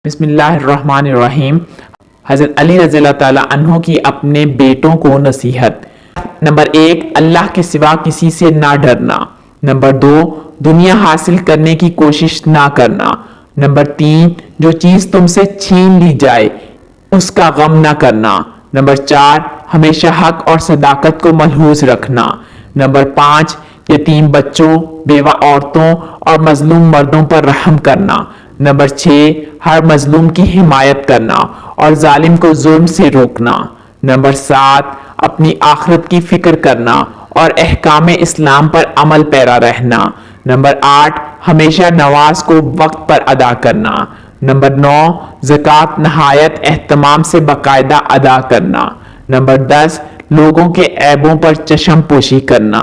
بسم اللہ الرحمن الرحیم۔ حضرت علی رضی اللہ تعالیٰ عنہ کی اپنے بیٹوں کو نصیحت۔ نمبر 1، اللہ کے سوا کسی سے نہ ڈرنا۔ نمبر 2، دنیا حاصل کرنے کی کوشش نہ کرنا۔ نمبر 3، جو چیز تم سے چھین لی جائے اس کا غم نہ کرنا۔ نمبر 4، ہمیشہ حق اور صداقت کو ملحوظ رکھنا۔ نمبر 5، یتیم بچوں، بیوہ عورتوں اور مظلوم مردوں پر رحم کرنا۔ نمبر 6، ہر مظلوم کی حمایت کرنا اور ظالم کو ظلم سے روکنا۔ نمبر 7، اپنی آخرت کی فکر کرنا اور احکام اسلام پر عمل پیرا رہنا۔ نمبر 8، ہمیشہ نماز کو وقت پر ادا کرنا۔ نمبر 9، زکوٰۃ نہایت اہتمام سے باقاعدہ ادا کرنا۔ نمبر 10، لوگوں کے عیبوں پر چشم پوشی کرنا۔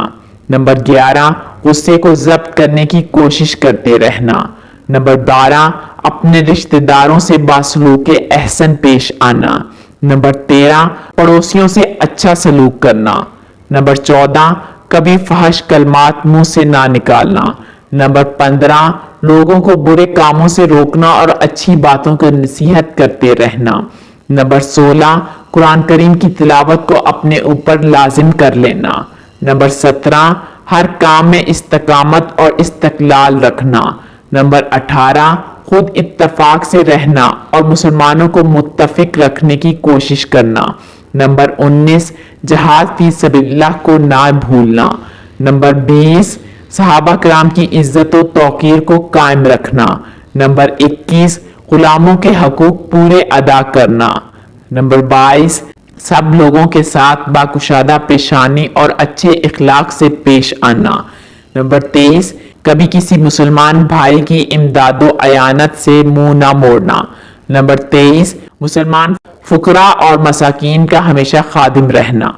نمبر 11، غصے کو ضبط کرنے کی کوشش کرتے رہنا۔ نمبر 12، اپنے رشتہ داروں سے باسلوک احسن پیش آنا۔ نمبر 13، پڑوسیوں سے اچھا سلوک کرنا۔ نمبر 14، کبھی فحش کلمات منہ سے نہ نکالنا۔ نمبر 15، لوگوں کو برے کاموں سے روکنا اور اچھی باتوں کی نصیحت کرتے رہنا۔ نمبر 16، قرآن کریم کی تلاوت کو اپنے اوپر لازم کر لینا۔ نمبر 17، ہر کام میں استقامت اور استقلال رکھنا۔ نمبر 18، خود اتفاق سے رہنا اور مسلمانوں کو متفق رکھنے کی کوشش کرنا۔ نمبر 19، جہاد فی سبیل اللہ کو نہ بھولنا۔ نمبر 20، صحابہ کرام کی عزت و توقیر کو قائم رکھنا۔ نمبر 21، غلاموں کے حقوق پورے ادا کرنا۔ نمبر 22، سب لوگوں کے ساتھ باکشادہ پیشانی اور اچھے اخلاق سے پیش آنا۔ نمبر 23، کبھی کسی مسلمان بھائی کی امداد و اعانت سے منہ نہ موڑنا۔ نمبر 23، مسلمان فقراء اور مساکین کا ہمیشہ خادم رہنا۔